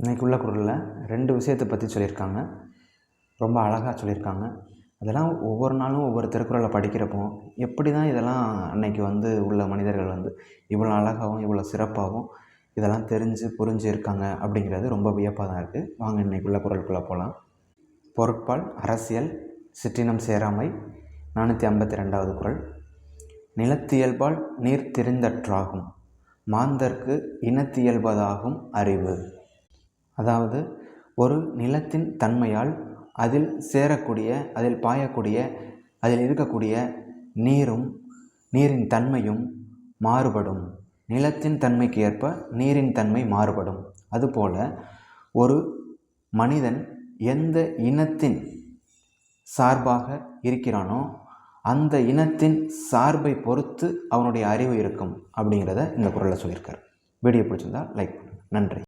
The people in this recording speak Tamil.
இன்றைக்கி உள்ள குறளில் 2 விஷயத்தை பற்றி சொல்லியிருக்காங்க. ரொம்ப அழகாக சொல்லியிருக்காங்க. அதெல்லாம் ஒவ்வொரு நாளும் ஒவ்வொரு திருக்குறளை படிக்கிறப்போ எப்படி தான் இதெல்லாம் அன்னைக்கு உள்ள மனிதர்கள் இவ்வளோ அழகாகவும் இவ்வளோ சிறப்பாகவும் இதெல்லாம் தெரிஞ்சு புரிஞ்சு இருக்காங்க அப்படிங்கிறது ரொம்ப வியப்பாக தான் இருக்குது. வாங்க இன்றைக்கி உள்ள குறளுக்குள்ளே போகலாம். பொருட்பால் அரசியல் சிற்றினம் சேராமை 452வது குறள். நிலத்தியல்பால் நீர் திரிந்தற்றாகும் மாந்தர்க்கு இனத்தியல்பதாகும் அறிவு. அதாவது ஒரு நிலத்தின் தன்மையால் அதில் சேரக்கூடிய, அதில் பாயக்கூடிய, அதில் இருக்கக்கூடிய நீரின் தன்மையும் மாறுபடும். நிலத்தின் தன்மைக்கு ஏற்ப நீரின் தன்மை மாறுபடும். அதுபோல் ஒரு மனிதன் எந்த இனத்தின் சார்பாக இருக்கிறானோ அந்த இனத்தின் சார்பை பொறுத்து அவனுடைய அறிவு இருக்கும் அப்படிங்கிறத இந்த குறளில் சொல்லியிருக்கார். வீடியோ பிடிச்சிருந்தால் லைக் பண்ணுங்கள். நன்றி.